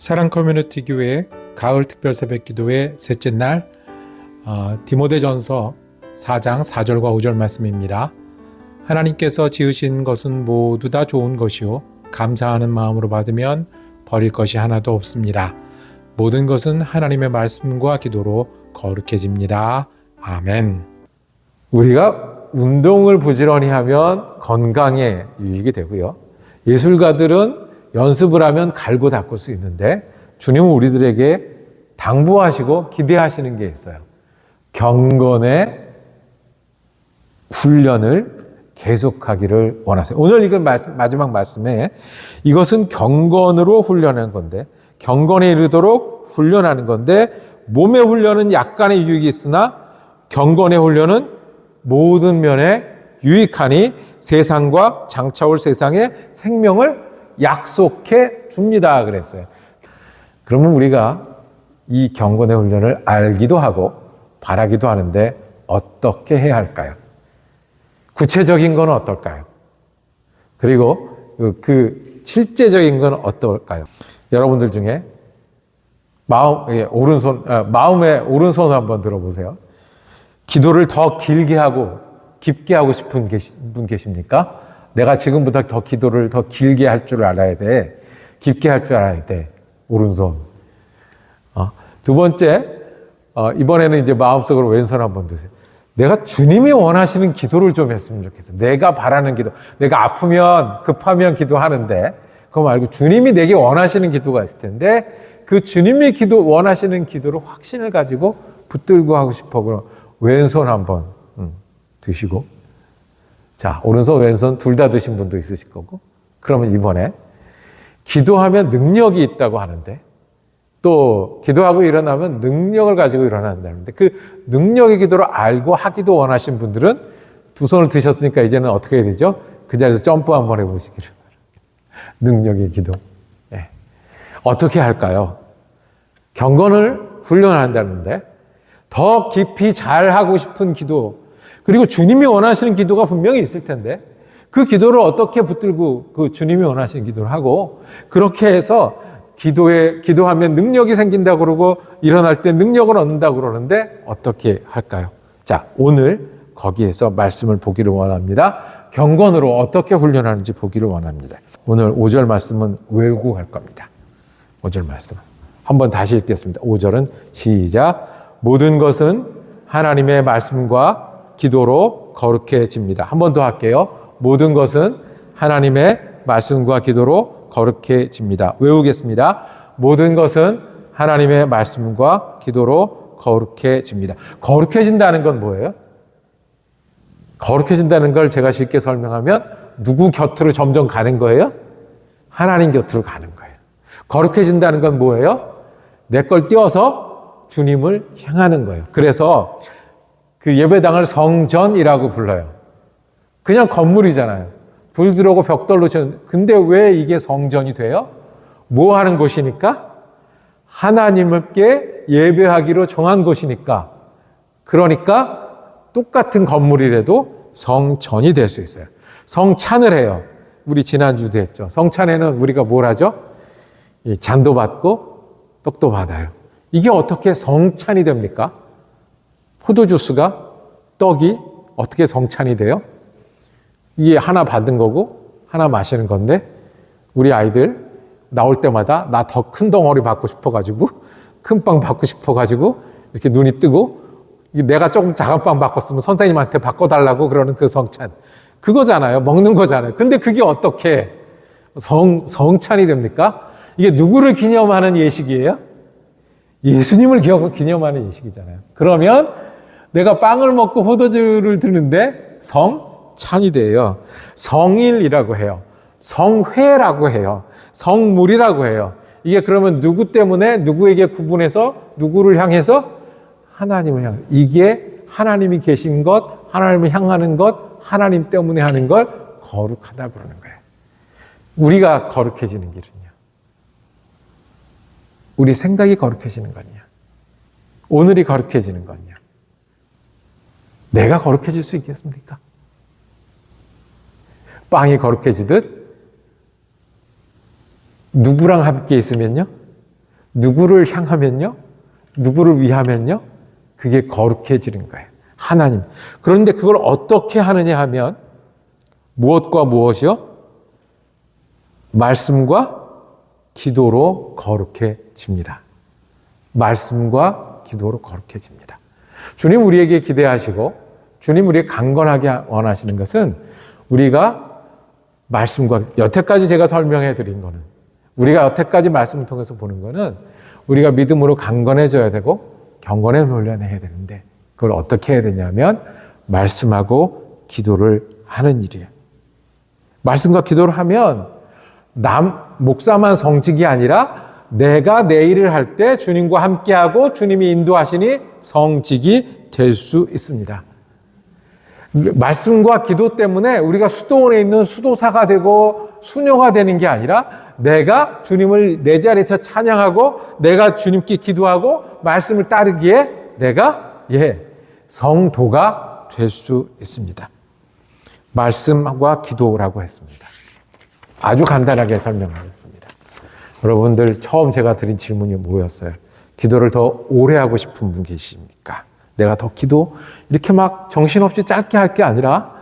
사랑 커뮤니티 교회 가을 특별 새벽 기도의 셋째 날 디모데전서 4장 4절과 5절 말씀입니다. 하나님께서 지으신 것은 모두 다 좋은 것이요 감사하는 마음으로 받으면 버릴 것이 하나도 없습니다. 모든 것은 하나님의 말씀과 기도로 거룩해집니다. 아멘. 우리가 운동을 부지런히 하면 건강에 유익이 되고요. 예술가들은 연습을 하면 갈고 닦을 수 있는데 주님은 우리들에게 당부하시고 기대하시는 게 있어요. 경건의 훈련을 계속하기를 원하세요. 오늘 읽은 마지막 말씀에 이것은 경건으로 훈련하는 건데, 경건에 이르도록 훈련하는 건데, 몸의 훈련은 약간의 유익이 있으나 경건의 훈련은 모든 면에 유익하니 세상과 장차올 세상의 생명을 약속해 줍니다. 그랬어요. 그러면 우리가 이 경건의 훈련을 알기도 하고 바라기도 하는데 어떻게 해야 할까요? 구체적인 건 어떨까요? 그리고 그 실제적인 건 어떨까요? 여러분들 중에 마음의 오른손을 한번 들어보세요. 기도를 더 길게 하고 깊게 하고 싶은 분 계십니까? 내가 지금부터 더 기도를 더 길게 할 줄 알아야 돼. 깊게 할 줄 알아야 돼. 오른손. 두 번째, 이번에는 이제 마음속으로 왼손 한번 드세요. 내가 주님이 원하시는 기도를 좀 했으면 좋겠어. 내가 바라는 기도. 내가 아프면, 급하면 기도하는데, 그거 말고 주님이 내게 원하시는 기도가 있을 텐데, 그 주님이 원하시는 기도로 확신을 가지고 붙들고 하고 싶어. 그럼 왼손 한번 드시고. 자, 오른손, 왼손 둘 다 드신 분도 있으실 거고. 그러면 이번에 기도하면 능력이 있다고 하는데, 또 기도하고 일어나면 능력을 가지고 일어난다는데, 그 능력의 기도를 알고 하기도 원하신 분들은 두 손을 드셨으니까 이제는 어떻게 해야 되죠? 그 자리에서 점프 한번 해보시기를 바랍니다. 능력의 기도. 네. 어떻게 할까요? 경건을 훈련한다는데 더 깊이 잘하고 싶은 기도, 그리고 주님이 원하시는 기도가 분명히 있을 텐데 그 기도를 어떻게 붙들고 그 주님이 원하시는 기도를 하고, 그렇게 해서 기도하면 능력이 생긴다고 그러고 일어날 때 능력을 얻는다고 그러는데 어떻게 할까요? 자, 오늘 거기에서 말씀을 보기를 원합니다. 경건으로 어떻게 훈련하는지 보기를 원합니다. 오늘 5절 말씀은 외우고 갈 겁니다. 5절 말씀 한번 다시 읽겠습니다. 5절은 시작. 모든 것은 하나님의 말씀과 기도로 거룩해집니다. 한 번 더 할게요. 모든 것은 하나님의 말씀과 기도로 거룩해집니다. 외우겠습니다. 모든 것은 하나님의 말씀과 기도로 거룩해집니다. 거룩해진다는 건 뭐예요? 거룩해진다는 걸 제가 쉽게 설명하면 누구 곁으로 점점 가는 거예요? 하나님 곁으로 가는 거예요. 거룩해진다는 건 뭐예요? 내 걸 띄워서 주님을 향하는 거예요. 그래서 그 예배당을 성전이라고 불러요. 그냥 건물이잖아요. 불 들어오고 벽돌로 근데 왜 이게 성전이 돼요? 뭐 하는 곳이니까? 하나님께 예배하기로 정한 곳이니까. 그러니까 똑같은 건물이라도 성전이 될 수 있어요. 성찬을 해요. 우리 지난주도 했죠. 성찬에는 우리가 뭘 하죠? 잔도 받고 떡도 받아요. 이게 어떻게 성찬이 됩니까? 포도주스가, 떡이 어떻게 성찬이 돼요? 이게 하나 받은 거고 하나 마시는 건데, 우리 아이들 나올 때마다 나 더 큰 덩어리 받고 싶어가지고, 큰 빵 받고 싶어가지고 이렇게 눈이 뜨고, 내가 조금 작은 빵 바꿨으면 선생님한테 바꿔달라고 그러는 그 성찬. 그거잖아요. 먹는 거잖아요. 근데 그게 어떻게 성찬이 됩니까? 이게 누구를 기념하는 예식이에요? 예수님을 기념하는 예식이잖아요. 그러면 내가 빵을 먹고 포도주를 드는데 성찬이 돼요. 성일이라고 해요. 성회라고 해요. 성물이라고 해요. 이게 그러면 누구 때문에 누구에게 구분해서 누구를 향해서? 하나님을 향해. 이게 하나님이 계신 것, 하나님을 향하는 것, 하나님 때문에 하는 걸 거룩하다고 그러는 거예요. 우리가 거룩해지는 길은요. 우리 생각이 거룩해지는 거냐? 오늘이 거룩해지는 거냐? 내가 거룩해질 수 있겠습니까? 빵이 거룩해지듯 누구랑 함께 있으면요? 누구를 향하면요? 누구를 위하면요? 그게 거룩해지는 거예요. 하나님. 그런데 그걸 어떻게 하느냐 하면 무엇과 무엇이요? 말씀과 기도로 거룩해집니다. 말씀과 기도로 거룩해집니다. 주님 우리에게 기대하시고 주님 우리에게 강건하게 원하시는 것은 우리가 말씀과 여태까지 제가 설명해 드린 거는 우리가 여태까지 말씀을 통해서 보는 거는 우리가 믿음으로 강건해져야 되고 경건에 훈련해야 되는데 그걸 어떻게 해야 되냐면 말씀하고 기도를 하는 일이에요. 말씀과 기도를 하면 목사만 성직이 아니라 내가 내 일을 할 때 주님과 함께하고 주님이 인도하시니 성직이 될 수 있습니다. 말씀과 기도 때문에 우리가 수도원에 있는 수도사가 되고 수녀가 되는 게 아니라 내가 주님을 내 자리에서 찬양하고 내가 주님께 기도하고 말씀을 따르기에 내가 성도가 될 수 있습니다. 말씀과 기도라고 했습니다. 아주 간단하게 설명하겠습니다. 여러분들 처음 제가 드린 질문이 뭐였어요? 기도를 더 오래 하고 싶은 분 계십니까? 내가 더 기도 이렇게 막 정신없이 짧게 할 게 아니라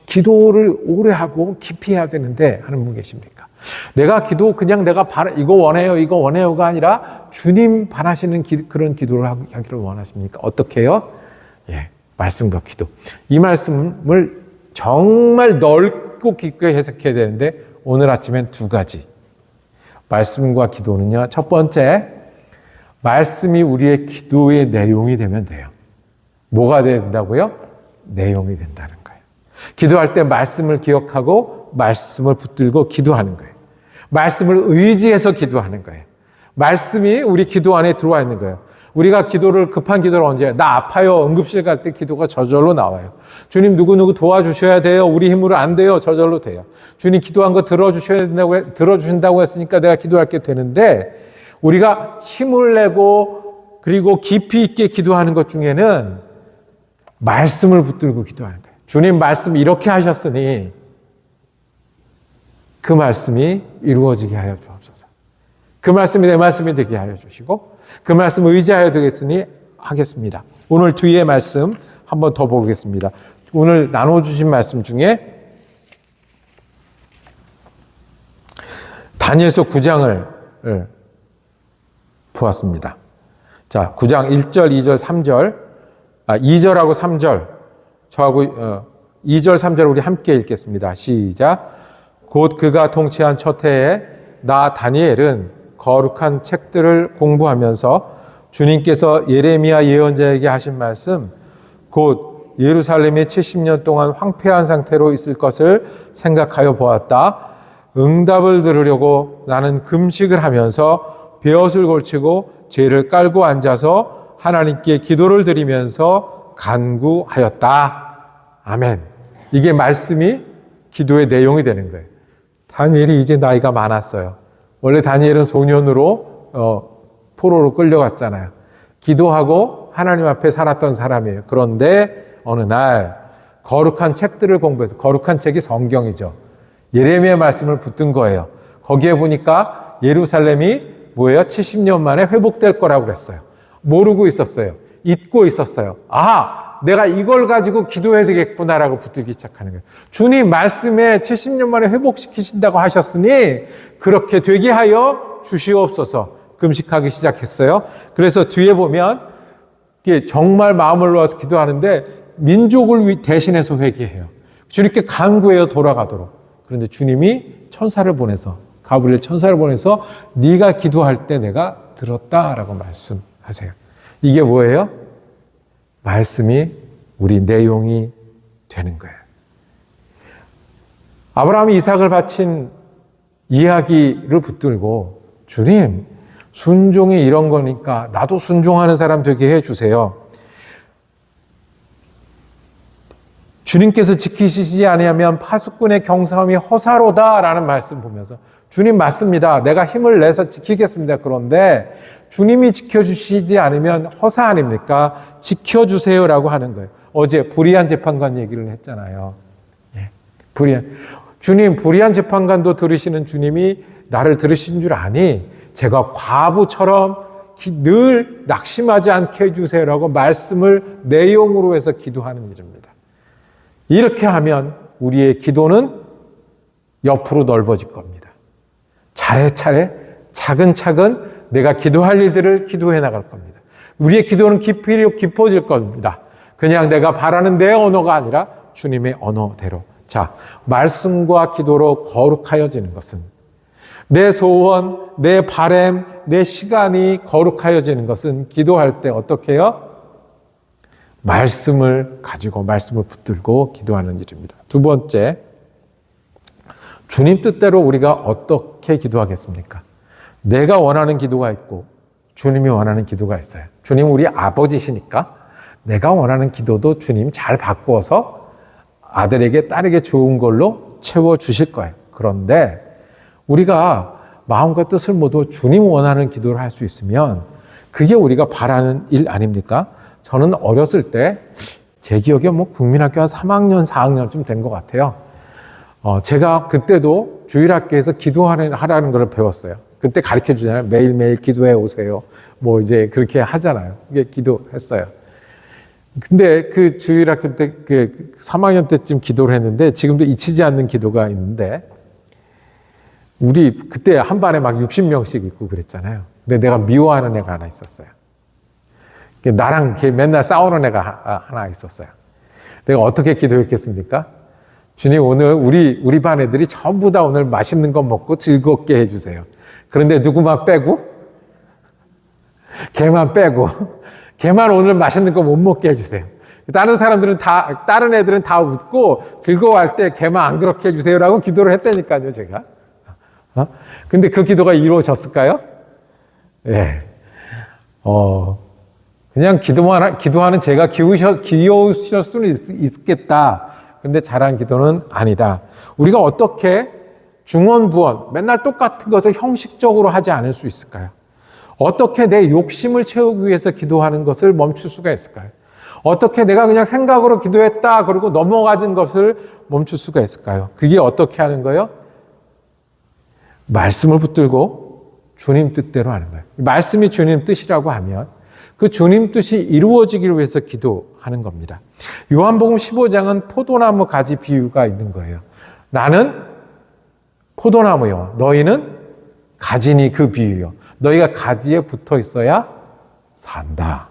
기도를 오래 하고 깊이 해야 되는데 하는 분 계십니까? 내가 기도 그냥 내가 이거 원해요가 아니라 주님 바라시는 그런 기도를 하기를 원하십니까? 어떻게 해요? 말씀과 기도. 이 말씀을 정말 넓고 깊게 해석해야 되는데 오늘 아침엔 두 가지. 말씀과 기도는요. 첫 번째, 말씀이 우리의 기도의 내용이 되면 돼요. 뭐가 된다고요? 내용이 된다는 거예요. 기도할 때 말씀을 기억하고 말씀을 붙들고 기도하는 거예요. 말씀을 의지해서 기도하는 거예요. 말씀이 우리 기도 안에 들어와 있는 거예요. 우리가 급한 기도를 언제 해요? 나 아파요. 응급실 갈 때 기도가 저절로 나와요. 주님 누구누구 도와주셔야 돼요. 우리 힘으로 안 돼요. 저절로 돼요. 주님 기도한 거 들어주신다고 했으니까 내가 기도할게 되는데 우리가 힘을 내고 그리고 깊이 있게 기도하는 것 중에는 말씀을 붙들고 기도하는 거예요. 주님 말씀 이렇게 하셨으니 그 말씀이 이루어지게 하여 주옵소서. 그 말씀이 내 말씀이 되게 하여 주시고 그 말씀을 의지하여 되겠으니 하겠습니다. 오늘 뒤에 말씀 한번 더 보겠습니다. 오늘 나눠주신 말씀 중에 다니엘서 9장을 보았습니다. 자, 9장 1절, 2절, 3절, 2절하고 3절, 저하고 2절, 3절 우리 함께 읽겠습니다. 시작. 곧 그가 통치한 첫 해에 나 다니엘은 거룩한 책들을 공부하면서 주님께서 예레미야 예언자에게 하신 말씀, 곧 예루살렘이 70년 동안 황폐한 상태로 있을 것을 생각하여 보았다. 응답을 들으려고 나는 금식을 하면서 베옷을 걸치고 죄를 깔고 앉아서 하나님께 기도를 드리면서 간구하였다. 아멘. 이게 말씀이 기도의 내용이 되는 거예요. 다니엘이 이제 나이가 많았어요. 원래 다니엘은 소년으로 포로로 끌려갔잖아요. 기도하고 하나님 앞에 살았던 사람이에요. 그런데 어느 날 거룩한 책들을 공부해서 거룩한 책이 성경이죠. 예레미야 말씀을 붙든 거예요. 거기에 보니까 예루살렘이 뭐예요? 70년 만에 회복될 거라고 그랬어요. 모르고 있었어요. 잊고 있었어요. 내가 이걸 가지고 기도해야 되겠구나라고 붙들기 시작하는 거예요. 주님 말씀에 70년 만에 회복시키신다고 하셨으니 그렇게 되게 하여 주시옵소서. 금식하기 시작했어요. 그래서 뒤에 보면 정말 마음을 놓아서 기도하는데 민족을 대신해서 회개해요. 주님께 간구해요. 돌아가도록. 그런데 주님이 천사를 보내서 가브리엘 천사를 보내서 네가 기도할 때 내가 들었다라고 말씀하세요. 이게 뭐예요? 말씀이 우리 내용이 되는 거예요. 아브라함이 이삭을 바친 이야기를 붙들고 주님 순종이 이런 거니까 나도 순종하는 사람 되게 해주세요. 주님께서 지키시지 아니하면 파수꾼의 경사함이 허사로다라는 말씀 보면서 주님 맞습니다. 내가 힘을 내서 지키겠습니다. 그런데 주님이 지켜주시지 않으면 허사 아닙니까? 지켜주세요라고 하는 거예요. 어제 불의한 재판관 얘기를 했잖아요. 주님 불의한 재판관도 들으시는 주님이 나를 들으신 줄 아니? 제가 과부처럼 늘 낙심하지 않게 해주세요라고 말씀을 내용으로 해서 기도하는 일입니다. 이렇게 하면 우리의 기도는 옆으로 넓어질 겁니다. 차례차례 차근차근 내가 기도할 일들을 기도해 나갈 겁니다. 우리의 기도는 깊어질 겁니다. 그냥 내가 바라는 내 언어가 아니라 주님의 언어대로. 자, 말씀과 기도로 거룩하여지는 것은, 내 소원, 내 바램, 내 시간이 거룩하여지는 것은 기도할 때 어떻게 해요? 말씀을 가지고 말씀을 붙들고 기도하는 일입니다. 두 번째, 주님 뜻대로 우리가 어떻게 기도하겠습니까? 내가 원하는 기도가 있고 주님이 원하는 기도가 있어요. 주님 우리 아버지시니까 내가 원하는 기도도 주님 잘 바꾸어서 아들에게 딸에게 좋은 걸로 채워주실 거예요. 그런데 우리가 마음과 뜻을 모두 주님 원하는 기도를 할 수 있으면 그게 우리가 바라는 일 아닙니까? 저는 어렸을 때 제 기억에 국민학교 한 3학년, 4학년쯤 된 것 같아요. 제가 그때도 주일학교에서 기도하라는 걸 배웠어요. 그때 가르쳐 주잖아요. 매일매일 기도해 오세요. 이제 그렇게 하잖아요. 이게 기도했어요. 근데 그 주일학교 때, 3학년 때쯤 기도를 했는데 지금도 잊히지 않는 기도가 있는데 우리 그때 한 반에 막 60명씩 있고 그랬잖아요. 근데 내가 미워하는 애가 하나 있었어요. 나랑 맨날 싸우는 애가 하나 있었어요. 내가 어떻게 기도했겠습니까? 주님 오늘 우리 반 애들이 전부 다 오늘 맛있는 거 먹고 즐겁게 해주세요. 그런데 누구만 빼고? 걔만 빼고. 걔만 오늘 맛있는 거 못 먹게 해주세요. 다른 애들은 다 웃고 즐거워할 때 걔만 안 그렇게 해주세요라고 기도를 했다니까요, 제가. 근데 그 기도가 이루어졌을까요? 예. 그냥 기도하는 제가 귀여우실 수는 있겠다. 근데 잘한 기도는 아니다. 우리가 어떻게 중언부언, 맨날 똑같은 것을 형식적으로 하지 않을 수 있을까요? 어떻게 내 욕심을 채우기 위해서 기도하는 것을 멈출 수가 있을까요? 어떻게 내가 그냥 생각으로 기도했다 그리고 넘어가진 것을 멈출 수가 있을까요? 그게 어떻게 하는 거예요? 말씀을 붙들고 주님 뜻대로 하는 거예요. 말씀이 주님 뜻이라고 하면 그 주님 뜻이 이루어지기를 위해서 기도하는 겁니다. 요한복음 15장은 포도나무 가지 비유가 있는 거예요. 나는 포도나무요. 너희는 가지니 그 비유요. 너희가 가지에 붙어 있어야 산다.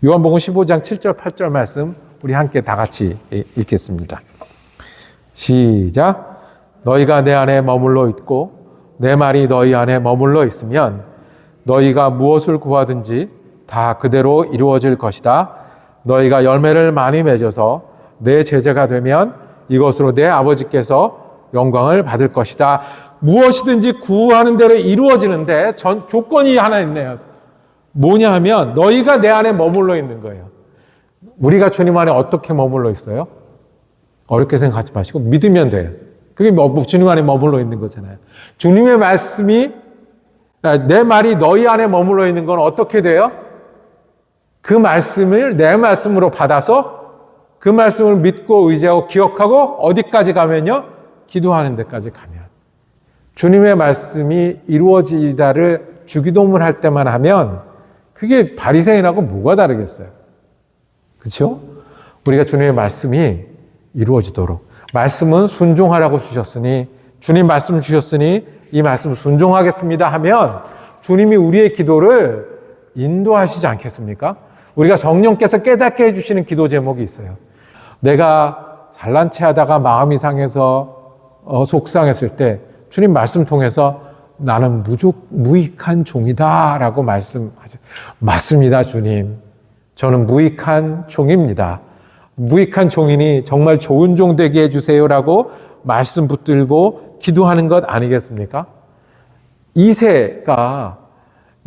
요한복음 15장 7절 8절 말씀 우리 함께 다 같이 읽겠습니다. 시작. 너희가 내 안에 머물러 있고 내 말이 너희 안에 머물러 있으면 너희가 무엇을 구하든지 다 그대로 이루어질 것이다. 너희가 열매를 많이 맺어서 내 제자가 되면 이것으로 내 아버지께서 영광을 받을 것이다. 무엇이든지 구하는 대로 이루어지는데 조건이 하나 있네요. 뭐냐 하면 너희가 내 안에 머물러 있는 거예요. 우리가 주님 안에 어떻게 머물러 있어요? 어렵게 생각하지 마시고 믿으면 돼요. 그게 주님 안에 머물러 있는 거잖아요. 주님의 말씀이 내 말이 너희 안에 머물러 있는 건 어떻게 돼요? 그 말씀을 내 말씀으로 받아서 그 말씀을 믿고 의지하고 기억하고 어디까지 가면요? 기도하는 데까지 가면. 주님의 말씀이 이루어지다를 주기도문할 때만 하면 그게 바리새인하고 뭐가 다르겠어요? 그렇죠? 우리가 주님의 말씀이 이루어지도록 말씀은 순종하라고 주셨으니 주님 말씀 주셨으니 이 말씀 순종하겠습니다 하면 주님이 우리의 기도를 인도하시지 않겠습니까? 우리가 성령께서 깨닫게 해주시는 기도 제목이 있어요. 내가 잘난 체 하다가 마음이 상해서 속상했을 때 주님 말씀 통해서 나는 무익한 종이다 라고 말씀하죠. 맞습니다, 주님. 저는 무익한 종입니다. 무익한 종이니 정말 좋은 종 되게 해주세요라고 말씀 붙들고 기도하는 것 아니겠습니까? 2세가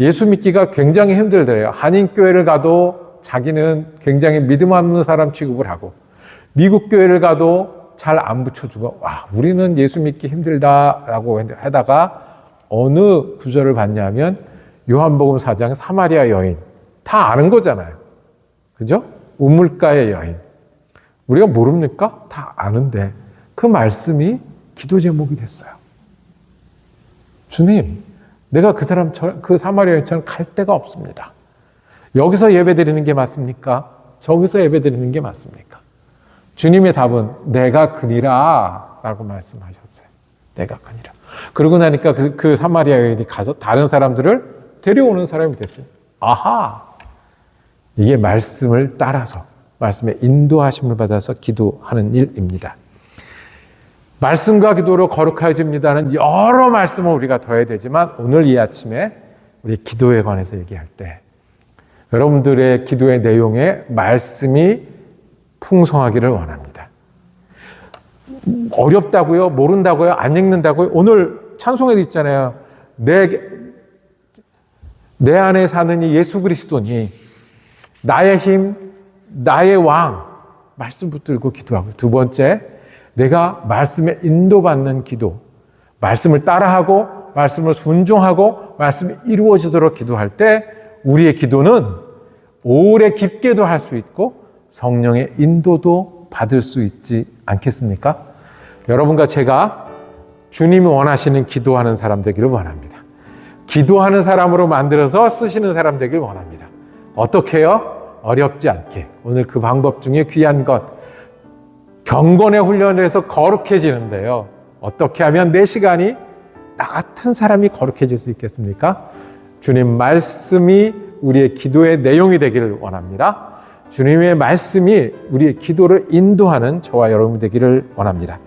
예수 믿기가 굉장히 힘들더래요. 한인교회를 가도 자기는 굉장히 믿음 없는 사람 취급을 하고 미국 교회를 가도 잘 안 붙여주고 우리는 예수 믿기 힘들다라고 하다가 어느 구절을 봤냐면 요한복음 4장 사마리아 여인. 다 아는 거잖아요. 그죠? 우물가의 여인. 우리가 모릅니까? 다 아는데 그 말씀이 기도 제목이 됐어요. 주님, 내가 그 사람처럼, 그 사마리아인처럼 갈 데가 없습니다. 여기서 예배드리는 게 맞습니까? 저기서 예배드리는 게 맞습니까? 주님의 답은 내가 그니라 라고 말씀하셨어요. 내가 그니라. 그러고 나니까 그 사마리아 여인이 가서 다른 사람들을 데려오는 사람이 됐어요. 아하! 이게 말씀을 따라서, 말씀의 인도하심을 받아서 기도하는 일입니다. 말씀과 기도로 거룩해집니다는 여러 말씀을 우리가 더해야 되지만 오늘 이 아침에 우리 기도에 관해서 얘기할 때 여러분들의 기도의 내용에 말씀이 풍성하기를 원합니다. 어렵다고요? 모른다고요? 안 읽는다고요? 오늘 찬송에도 있잖아요. 내 안에 사는 이 예수 그리스도니 나의 힘, 나의 왕 말씀 붙들고 기도하고 두 번째 내가 말씀에 인도받는 기도 말씀을 따라하고 말씀을 순종하고 말씀이 이루어지도록 기도할 때 우리의 기도는 오래 깊게도 할 수 있고 성령의 인도도 받을 수 있지 않겠습니까? 여러분과 제가 주님이 원하시는 기도하는 사람 되기를 원합니다. 기도하는 사람으로 만들어서 쓰시는 사람 되길 원합니다. 어떻게 해요? 어렵지 않게. 오늘 그 방법 중에 귀한 것, 경건의 훈련을 해서 거룩해지는데요. 어떻게 하면 내 시간이 나 같은 사람이 거룩해질 수 있겠습니까? 주님 말씀이 우리의 기도의 내용이 되기를 원합니다. 주님의 말씀이 우리의 기도를 인도하는 저와 여러분 되기를 원합니다.